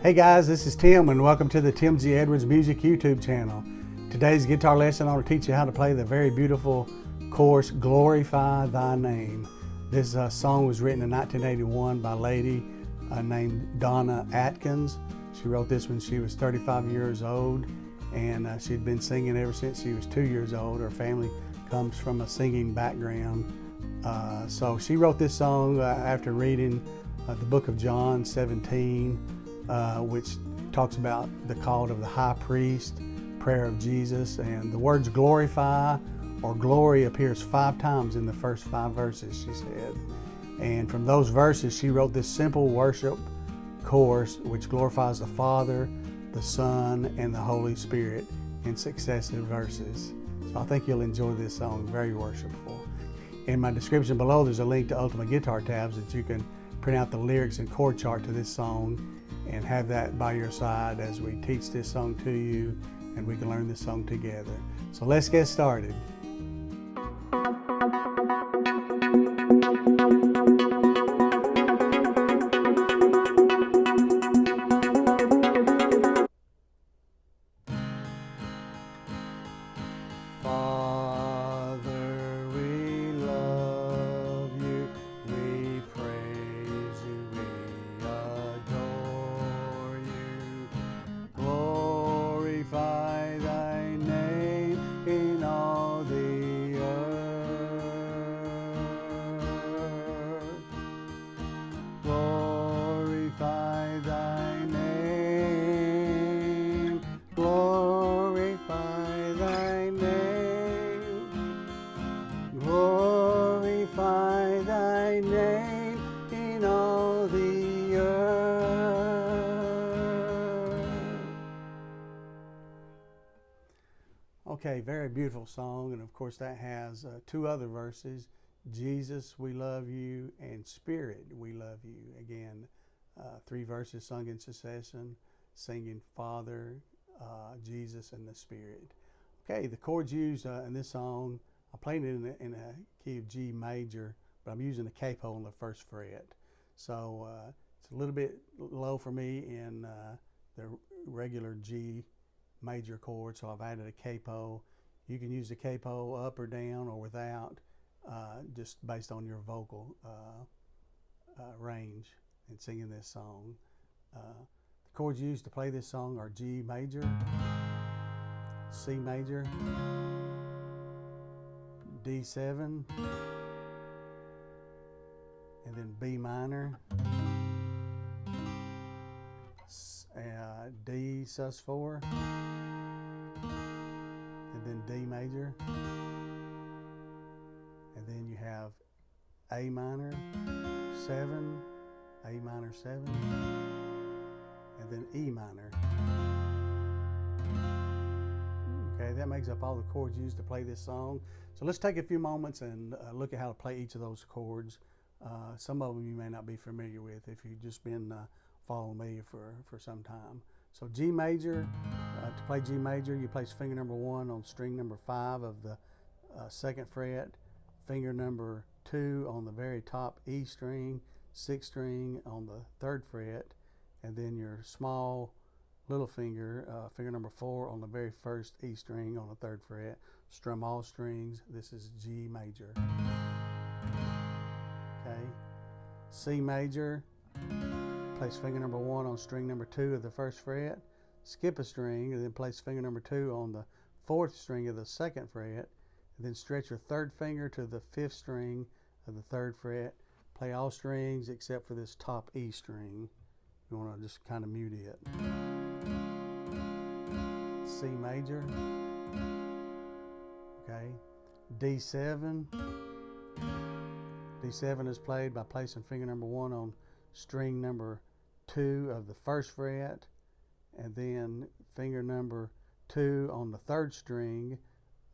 Hey guys, this is Tim and welcome to the Tim G. Edwards Music YouTube channel. Today's guitar lesson I want to teach you how to play the very beautiful chorus, Glorify Thy Name. This song was written in 1981 by a lady named Donna Adkins. She wrote this when she was 35 years old and she'd been singing ever since she was 2 years old. Her family comes from a singing background. So she wrote this song after reading the book of John 17, which talks about the call of the high priest, prayer of Jesus, and the words glorify or glory appears 5 times in the first 5 verses, she said. And from those verses, she wrote this simple worship chorus which glorifies the Father, the Son, and the Holy Spirit in successive verses. So I think you'll enjoy this song, very worshipful. In my description below, there's a link to Ultimate Guitar Tabs that you can print out the lyrics and chord chart to this song and have that by your side as we teach this song to you and we can learn this song together. So let's get started. Father, we love you, we praise you, we adore you. Glorify thy name in all the earth. Glorify thy name. Glorify thy name. Glorify thy name in all the earth. Okay, very beautiful song, and of course that has 2 other verses. Jesus, we love you, and Spirit, we love you. Again, 3 verses sung in succession, singing Father, Jesus, and the Spirit. Okay, the chords used in this song, I played it in a key of G major, but I'm using a capo on the 1st fret. So it's a little bit low for me in the regular G major chord, so I've added a capo. You can use the capo up or down or without, just based on your vocal range in singing this song. The chords used to play this song are G major, C major, D7, and then B minor, D sus4, and then D major, and then you have A minor 7, A minor 7, and then E minor. Okay, that makes up all the chords used to play this song. So let's take a few moments and look at how to play each of those chords. Some of them you may not be familiar with if you've just been following me for some time. So G major, to play G major, you place finger number 1 on string number 5 of the 2nd fret, finger number 2 on the very top E string, 6th string on the 3rd fret, and then your small little finger, finger number 4 on the very 1st E string on the 3rd fret. Strum all strings. This is G major. Okay. C major, place finger number 1 on string number 2 of the 1st fret, skip a string, and then place finger number 2 on the 4th string of the 2nd fret, and then stretch your 3rd finger to the 5th string of the 3rd fret. Play all strings except for this top E string. You want to just kind of mute it. C major. Okay. D7. D7 is played by placing finger number 1 on string number 2 of the 1st fret, and then finger number 2 on the 3rd string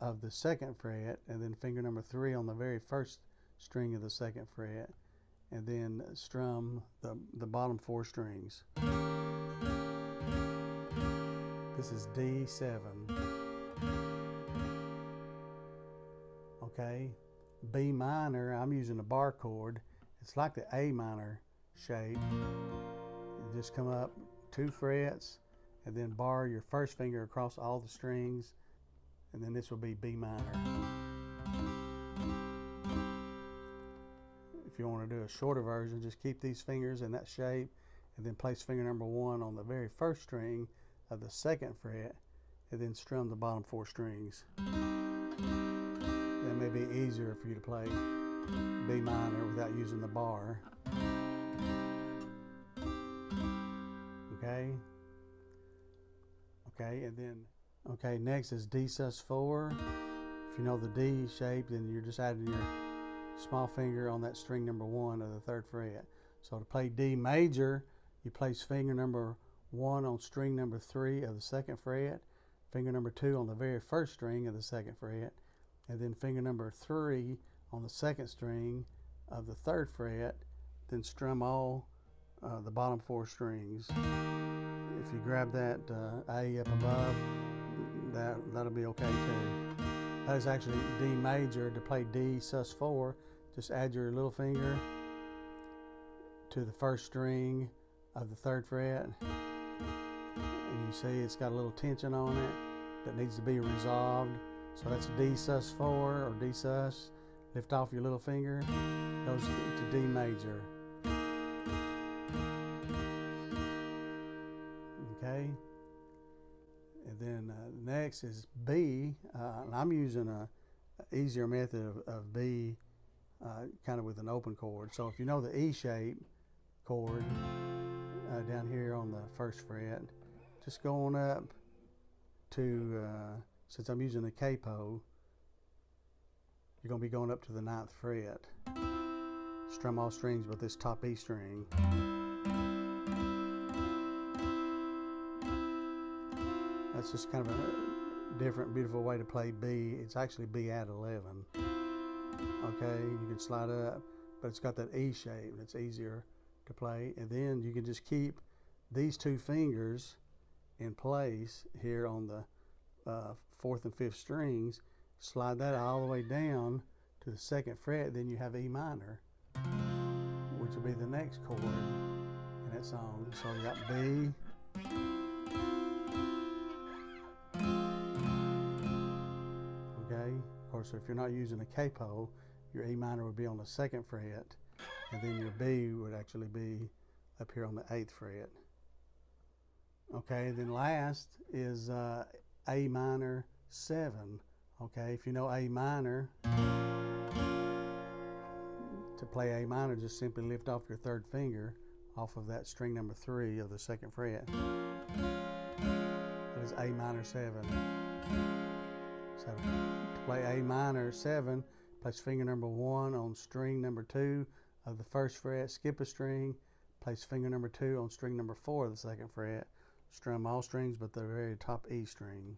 of the 2nd fret, and then finger number 3 on the very 1st string of the 2nd fret, and then strum the bottom 4 strings. This is D7. Okay, B minor, I'm using a bar chord. It's like the A minor shape. You just come up, 2 frets, and then bar your first finger across all the strings, and then this will be B minor. If you want to do a shorter version, just keep these fingers in that shape, and then place finger number 1 on the very first string of the 2nd fret, and then strum the bottom 4 strings. That may be easier for you to play B minor without using the bar. Okay. Okay, and then next is D sus4. If you know the D shape, then you're just adding your small finger on that string number 1 of the 3rd fret. So to play D major, you place finger number 1 on string number 3 of the 2nd fret, finger number 2 on the very first string of the 2nd fret, and then finger number 3 on the 2nd string of the 3rd fret, then strum all the bottom 4 strings. If you grab that A up above, that'll be okay too. That is actually D major. To play D sus4, just add your little finger to the first string of the 3rd fret, and you see it's got a little tension on it that needs to be resolved. So that's D sus4 or D sus. Lift off your little finger, goes to D major. Okay, and then next is B, and I'm using a easier method of B, kind of with an open chord. So if you know the E shape chord down here on the 1st fret, just go on up to, since I'm using a capo, you're going to be going up to the 9th fret. Strum all strings but this top E string. That's just kind of a different, beautiful way to play B. It's actually B add 11. Okay, you can slide up, but it's got that E shape. It's easier to play. And then you can just keep these 2 fingers in place here on the 4th and 5th strings. Slide that all the way down to the 2nd fret. Then you have E minor, which will be the next chord in that song. So you got B, of course, if you're not using a capo, your E minor would be on the 2nd fret, and then your B would actually be up here on the 8th fret. Okay, then last is A minor 7. Okay, if you know A minor, to play A minor, just simply lift off your 3rd finger off of that string number 3 of the 2nd fret. That is A minor 7. So to play A minor 7, place finger number 1 on string number 2 of the 1st fret, skip a string, place finger number 2 on string number 4 of the 2nd fret, strum all strings but the very top E string.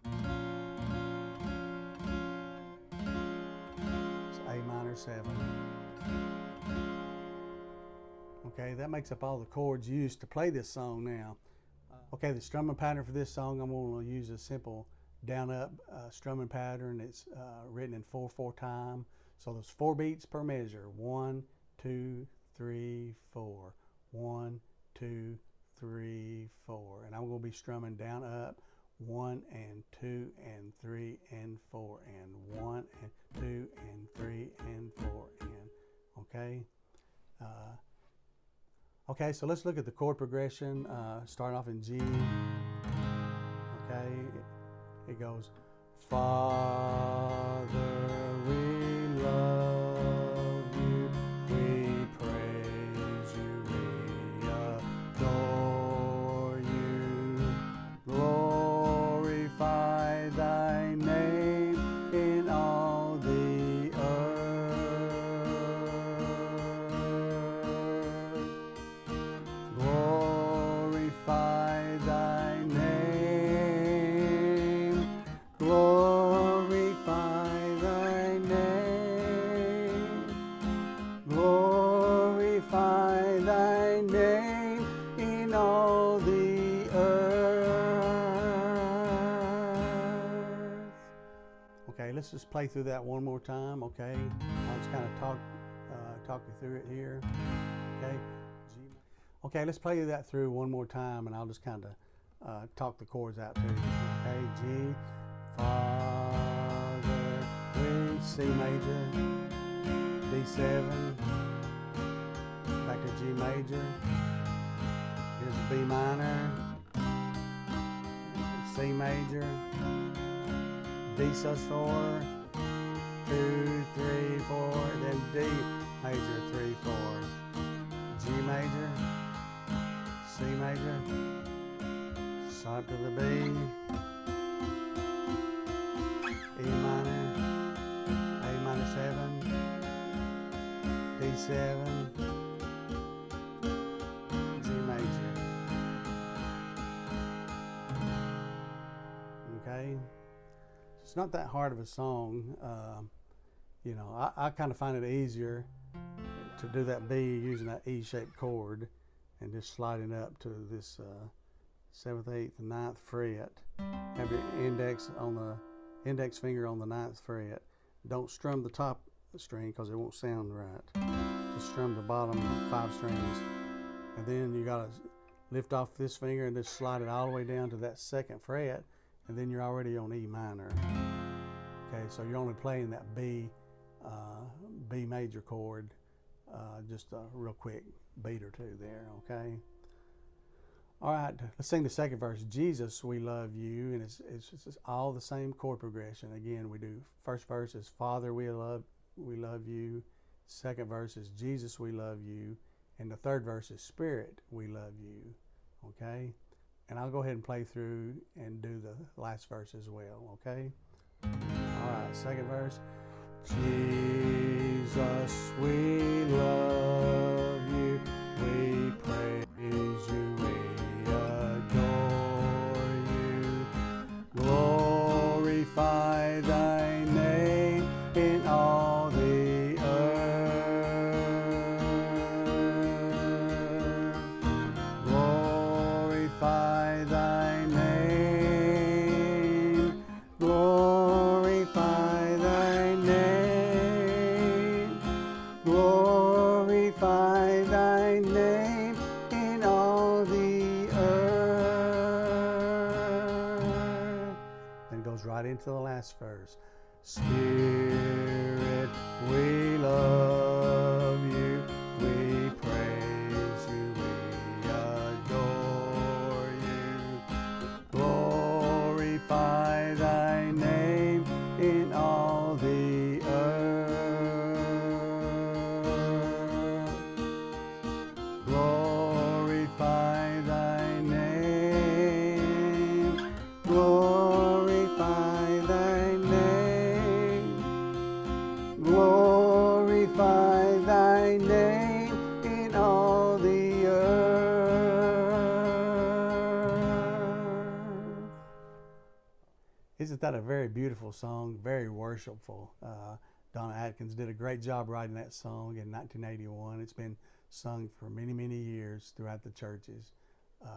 It's A minor 7. Okay, that makes up all the chords used to play this song now. Okay, the strumming pattern for this song, I'm going to use a simple down up strumming pattern. It's written in 4/4 time. So there's 4 beats per measure. 1, 2, 3, 4. 1, 2, 3, 4. And I'm going to be strumming down up 1 and 2 and 3 and 4 and 1 and 2 and 3 and 4 and okay. Okay, so let's look at the chord progression. Starting off in G. Okay. It goes, Father, we love you, we praise you, we adore you, glorify thy name in all the earth. Glorify thy name. Glorify thy name. Glorify thy name in all the earth. Okay, let's just play through that one more time, okay? I'll just kind of talk you through it here, okay? Okay, let's play that through one more time, and I'll just kind of talk the chords out to you. Okay, G, Father, we, C major, D7, back to G major, here's a B minor, C major, D sus4, 2, 3, 4, then D major, 3, 4, G major, C major, slide to the B, E minor, A minor 7, D7, G major. Okay, it's not that hard of a song. You know, I kind of find it easier to do that B using that E-shaped chord and just sliding up to this 7th, 8th, and 9th fret. Have your index finger on the 9th fret. Don't strum the top string because it won't sound right. Just strum the bottom 5 strings, and then you gotta lift off this finger and just slide it all the way down to that 2nd fret, and then you're already on E minor. Okay, so you're only playing that B major chord, just a real quick beat or two there. Okay. All right, let's sing the second verse. Jesus, we love you, and it's all the same chord progression. Again, we do first verse is Father, we love you. Second verse is Jesus, we love you, and the third verse is Spirit, we love you. Okay, and I'll go ahead and play through and do the last verse as well. Okay. All right, second verse. Jesus, we love you, we praise you, we adore you, glorify thy name in all the earth, glorify thy name, glorify thy name, glorify thy name in all the earth. Then it goes right into the last verse. Spirit, we love you, we praise you, we adore you, glorify thy name in all the earth, glorify thy name, glorify thy name, glorify thy name in all the earth. Isn't that a very beautiful song? Very worshipful. Donna Adkins did a great job writing that song in 1981. It's been sung for many, many years throughout the churches.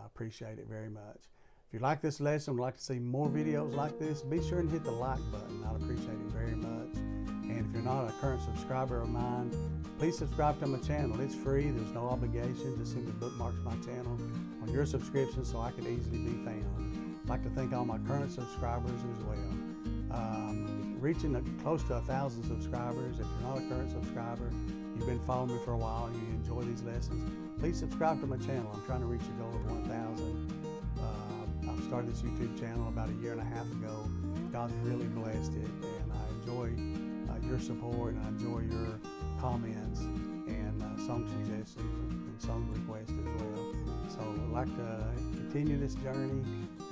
Appreciate it very much. If you like this lesson, would like to see more videos like this, be sure and hit the like button. I'd appreciate it very much. And if you're not a current subscriber of mine, please subscribe to my channel. It's free. There's no obligation. Just simply bookmark my channel on your subscription so I can easily be found. I'd like to thank all my current subscribers as well. Reaching close to 1,000 subscribers. If you're not a current subscriber, you've been following me for a while and you enjoy these lessons, please subscribe to my channel. I'm trying to reach a goal of 1,000. I started this YouTube channel about 1.5 years ago. God's really blessed it, and I enjoy your support, and I enjoy your comments and song suggestions and song requests as well. So I'd like to continue this journey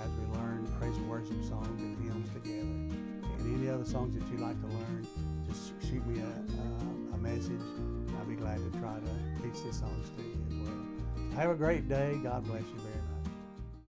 as we learn praise and worship songs and hymns together. And any other songs that you'd like to learn, just shoot me a message. I'll be glad to try to teach these songs to you as well. Have a great day. God bless you very much.